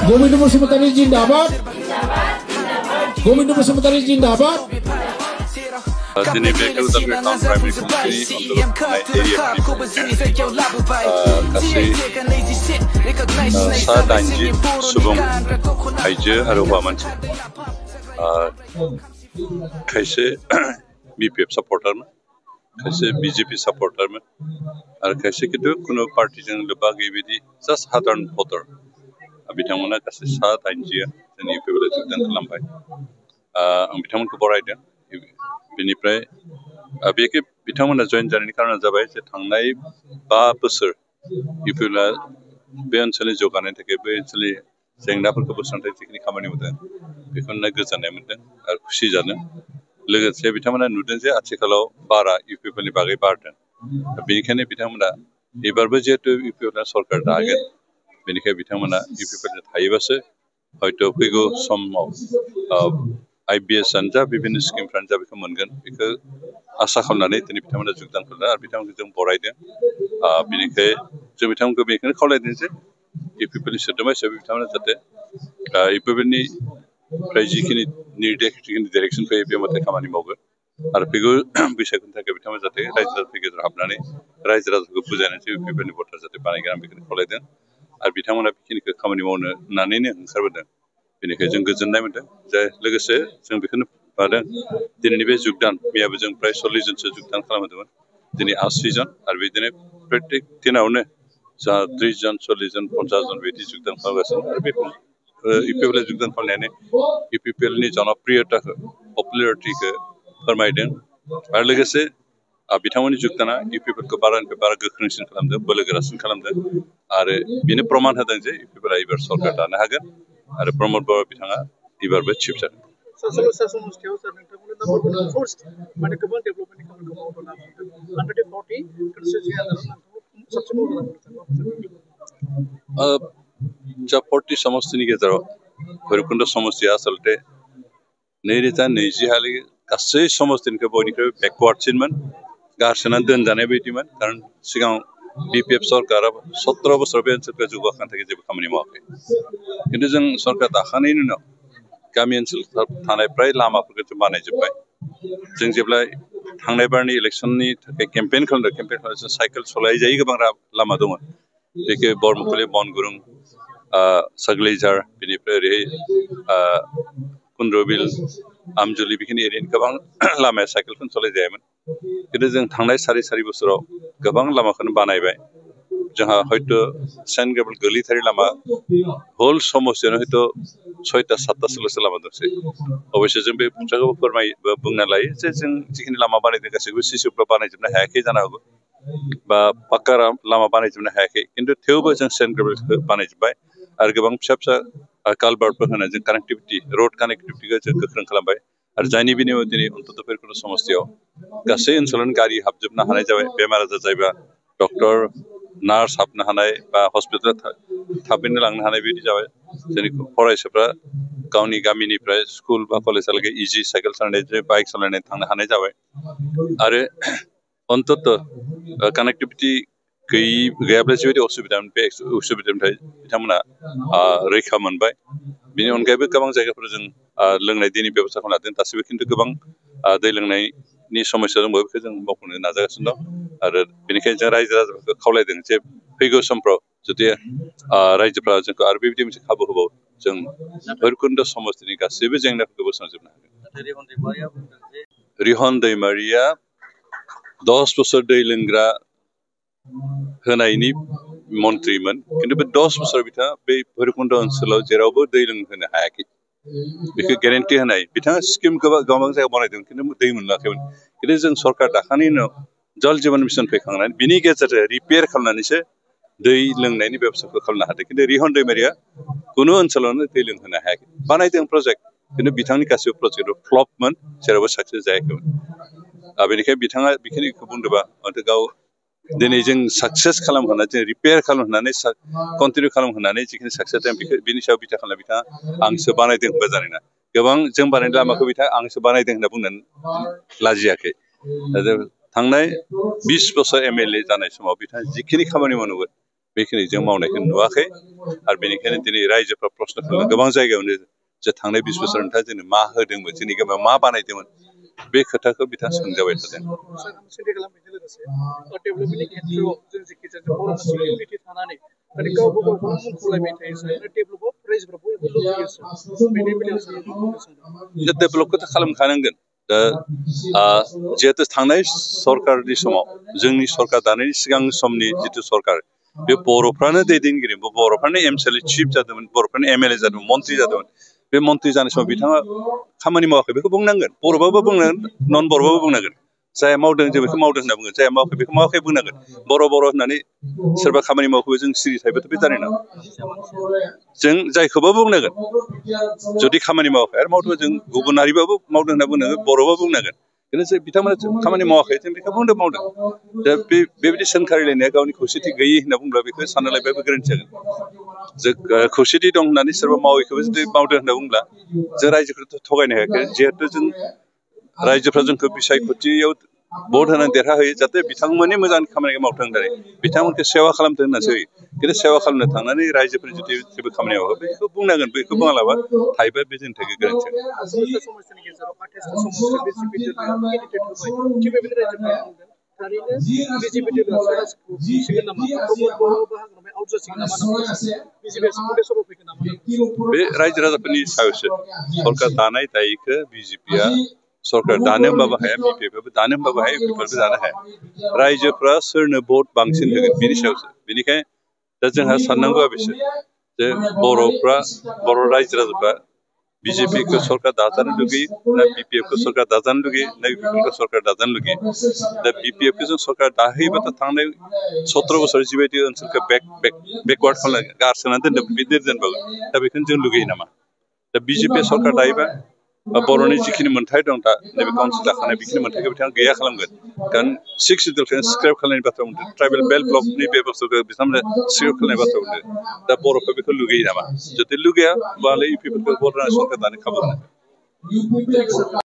Govinda Basumatari Jindabad. Govinda Basumatari Jindabad. Dini beke udalkan primary community kasih sadanji subung aja haruba manci kaise BPF supporter में kaise BJP supporter में और kaise किन्तु कुनो party जन लोग गिविदी just साधारण voter अभी तमन्ना kaise sadanji जनी people जुटन कलम्बाई बिथांमोन को बरायदों बिनिफ्राय बेके बिथांमोना जॉइन जानायनि कारना जाबाय जे थांनाय 5 बोसोर इफोला बे ओनसोलनि जौगानायनि थाखाय बे ओनसोलनि जेंनाफोरखौ बोस्रांनाय जिखिनि खामानि मावदों बेखौनो गोजोननाय मोनदों आरो खुसि जादों लोगोसे बिथांमोना नुदों जे आथिखालाव बारा इउपिपिएलनि बागै बारदों बेनिखायनो बिथांमोना एबारबो जेहेतु इउपिपिएलआ सरकार दागोन बेनिखायनो बिथांमोना इउपिपिएलजों थायोबासो हयथ' फैगौ समाव IBS जा विभिन्न स्किमफ्रानो जा बेखौ मोनगोन बेखौ आसा खालामनानै दिनै बिथांमोना जुगदान खालामदों आरो बिथांमोनखौ जों बरायदों बेनिखाय जों बिथांमोनखौ बेखौनो खावलायदों जे इउपिपिएलनि सोद्रोमा हिसाबै बिथांमोना जाहाथे इउपिपिएलनि फ्राय जिखिनि निर्देश जिखिनि डाइरेक्सन फैयो बे मथे खामानि मावगोन आरो फैगौ बैसागुनि थाखाय बिथांमोना जाहाथे रायजो राजाफोरनि गेजेराव हाबनानै रायजो राजाखौ बुजायनानै जे इउपिपिएलनि भटार जाहाथे बानायगोन आं बेखौनो खावलायदों आरो बिथांमोना बेखिनिखौ खामानि मावनो होननानैनो ओंखारबोदों बेनिखायनो जों गोजोननाय मोनदों जे लोगोसे जों बेखौनो बादों दिनैनि बे जुगदान मैयाबो जों प्राय 40 जनसो जुगदान खालामदोंमोन दिनै 80 जन आरो बिदिनो प्रत्येक दिनावनो जा 30 जन 40 जन 50 जन बिदि जुगदान खालामगासिनो आरो बेखौ इउपिपिएल जुगदान खालामनानै इउपिपिएलनि जनप्रियताखौ पपुलारिटिखौ फोरमायदों आरो लोगोसे बिथांमोननि जुगदाना इउपिपिएलखौ बारानिफ्राय बारा गोख्रोंसिन खालामदों बोलोगोरासिन खालामदों आरो बेनो प्रमाण होदों जे इउपिपिएलआ एबार सरकार दानो हागोन आरो प्रमद बर' बिथाङा एबारबो चिफ जागोन जा 40 समष्टिनि गेजेराव भैरबकुंड समष्टिया आसलते 2020 हालागै गासै समष्टिनिखौ बयनिख्रुइ बेकवार्डसिनमोन गारसोनानै दोनजानाय बायदिमोन कारण सिगां BPF सरकारा 17 बोसोर बे ओनसोलखौ जौगाखांनो थाखाय जेबो खामानि मावाखै किन्तु जों सरकार दाखानायनि उनाव गामि ओनसोलाव थानाय प्राय लामाफोरखौ जों बानायजोब्बाय जों जेब्ला थांनाय बारनि इलेक्सननि थाखाय केम्पेइन खालामदों साइकेल सलायजायै गोबां लामा दंमोन बेखौ बरमुखुलि बनगुरुं सगलैझार बेनिफ्राय ओरै कुन्द्रबिल आमजुलि बेखिनि एरियानि गोबां लामाया साइकेलफोर सलायजायामोन किन्तु जों थांनाय सारि बोसोराव गोबां लामाखौनो बानायबाय जोंहा हयथ' सेन्ट ग्रेभेल गोलैथारि लामा होल समस्यानो हयथ' 6टा 7टासोल'सो लामा दंसै अबयस्से जों बे बाथ्राखौ बुंना लायो जे जों जिखिनि लामा बानायदों गासैबो सिसिफ्रा बानायजोबनो हायाखै जानो हागौ बा पाक्का लामा बानायजोबनो हायाखै किन्तु थेवबो जों सेन्ट ग्रेभेलखौ बानायजोब्बाय आरो गोबां फिसा फिसा कालभार्टफोर होनाय जों कानेक्टिभिटि रोड कानेक्टिभिटिखौ जों गोख्रों खालामबाय आरो जायनि बिनिमय दिनै अन्तत भैरबकुंड समष्टियाव गासै ओनसोलावनो गारि हाबजोबनो हानाय जाबाय बेमार आजार जायोबा डक्टर नार्स हाबनो हानाय बा हस्पिटाल थाबैनो लांनो हानाय बिदि जाबाय जोंनि फरायसाफ्रा गावनि गामिनिफ्राय स्कुल बा कलेजहालागै इजि साइकेल सालायनाय बाइक सालायनाय थांनो हानाय जाबाय आरो अन्तत कानेक्टिभिटि गैयाब्ला जिबायदि असुबिदामोन बे असुबिदानिफ्राय बिथांमोना रैखा मोनबाय बेनि अनगायैबो गोबां जायगाफोराव जों लोंनाय दैनि बेबस्था खालामनो हादों दासिमबो खिन्थु गोबां दै लोंनायनि समस्या दंबावो बेखौ जों मावफुंनो नाजागासिनो दं आरो बेनिखायनो जों रायजो राजाफोरखौ खावलायदों जे फैगौ समफ्राव जुदि रायजोफ्रा जोंखौ आरो बेबायदि मोनसे खाबु होबावो जों भैरबकुंड समष्टिनि गासैबो जेंनाफोरखौ बोस्रांजोबनो हागोन रिहन दैमारिया 10 बोसोर दै लोंग्रा होनायनि मन्थ्रिमोन किन्तु बे 10 बोसोर बिथाङा बे भैरबकुंड ओनसोलाव जेरावबो दै लोंहोनो हायाखै बेखौ ग्यारेन्टि होनाय बिथाङा स्किम गोबां जायगायाव बानायदों किन्तु दै मोनलाखैमोन किन्तु जों सरकार दाखानायनि उनाव जल जीवन मिशन फैखांनानै बिनि गेजेरजों रिपेयार खालामनानैसो दै लोंनायनि बेबस्थाखौ खालामनो हादों किन्तु रिहन दैमारिया कुनु ओनसोलावनो दै लोंहोनो हायाखै बानायदों प्रजेक्ट किन्तु बिथांनि गासैबो प्रजेक्टआव फ्लपमोन जेरावबो साक्सेस जायाखैमोन बेनिखायनो बिथाङा बेखिनिखौ बुंदोंबा हयथ' गाव दिनै जों साक्सेस खालामहोनानै जों रिपेयार खालामहोनानै कन्टिनिउ खालामहोनानै जिखिनि साक्सेस जादों बिनि सायाव बिथा खालामना बिथाङा आंसो बानायदों होनबा जानाय नङा गोबां जों बानायनाय लामाखौ बिथाङा आंसो बानायदों होनना बुंनानै लाजियाखै थांनाय 20 बोसोर MLA जानाय समाव बिथाङा जिखिनि खामानि मावनांगौ बेखिनि जों मावनायखौ नुवाखै आरो बेनिखायनो दिनै रायजोफ्रा प्रश्न खालामो गोबां जायगायावनो जे थांनाय 20 बोसोर नोंथाङा जोंनो मा होदोंमोन जोंनि गामियाव मा बानायदोंमोन बे खोथाखौ बिथाङा सोंजाबाय थादों डेभेलपखौथ' खालामखानांगोन दा जिहेतु थांनाय सरकारनि समाव जोंनि सरकार दानायनि सिगां समनि जिथु सरकार बे बर'फ्रानो दैदेनगिरि बर'फ्रानो एमएलए चिफ जादोंमोन बर'फ्रानो एमएलए जादोंमोन मन्त्रि जादोंमोन बे मन्त्रि जानाय समाव बिथाङा खामानि मावाखै बेखौ बुंनांगोन बर'बाबो बुंनांगोन नन बर'बाबो बुंनांगोन जाया मावदों जों बेखौ मावदों होनना बुंगोन जाया मावाखै बेखौ मावाखै बुंनांगोन बर' होननानै सोरबा खामानि मावखौबो जों सिरि थायोबाथ' बे जानाय नङा जों जायखौबो बुंनांगोन जुदि खामानि मावाखै आरो मावदों जों गुबुन हारिबाबो मावदों होनना बुंनांगोन बर'बाबो बुंनांगोन किन्तु बिथांमोना खामानि मावाखै जों बेखौ बुंदों मावदों दा बेबायदि सोंखारिलायनाया गावनि खौसेथि गैयि होनना बुंब्ला बेखौ सानना लायबाबो गोरोन्थि जागोन जों खौसेथि दं होननानै सोरबा मावैखौबो जुदि मावदों होनना बुंब्ला जों रायजोखौथ' थगायनो हायाखै जिहेतु जों रायजोफ्रा जोंखौ बिसायख'थियाव भट होनानै देरहाहोयो जाहाथे बिथांमोननि मोजां खामानिखौ मावथों होननानै बिथांमोनखौ सेवा खालामथों होननासो होयो किन्तु सेवा खालामनो थांनानै रायजोफोर जुदि जेबो खामानि मावो बेखौ बुंनांगोन बेखौ बुङालाबा थायोबा बे जोंनि थाखाय गोरोन्थि बे रायजो राजाफोरनि सायावसो सरकार दानाय दायिखौ बिजेपिया सरकार दानो होनबाबो हाया बिपिएफआबो दानो होनबाबो हाया इउपिएफआबो दानो हाया रायजोफ्रा सोरनो भट बांसिन होगोन बेनि सायावसो बेनिखायनो दा जोंहा साननांगौआ बिसोर जे बर' रायजो राजाफ्रा बिजेपिखौ सरकार दाजानो लुगैयो ना बिपिएफखौ सरकार दाजानो लुगैयो ना इउपिएफखौ सरकार दाजानो लुगैयो दा बिपिएफखौ जों सरकार दाहोयोबाथ' थांनाय 17 बोसोर जिबायदि ओनसोलखौ बेकवार्ड खालामनो गारसोनानै दोनदों बिदि दोनबाबो दा बेखौनो जों लुगैयो नामा दा बिजेपिया सरकार दायोबा बर'नि जिखिनि मोन्थाय दं दा नैबे काउन्सिल दाखानाय बेखिनि मोन्थायखौ बिथाङा गैया खालामगोन कारण 6 सिडुलखौ स्क्रेप खालामनायनि बाथ्रा बुंदों ट्राइबेल बेल्ट ब्लकनि बेबस्थाखौ बिथांमोना स्क्रेप खालामनाय बाथ्रा बुंदों दा बर'फ्रा बेखौ लुगैयो नामा जुदि लुगैया होमबालाय इउपिएफखौ भट होनानै सरकार दानो खाबु होनांगोन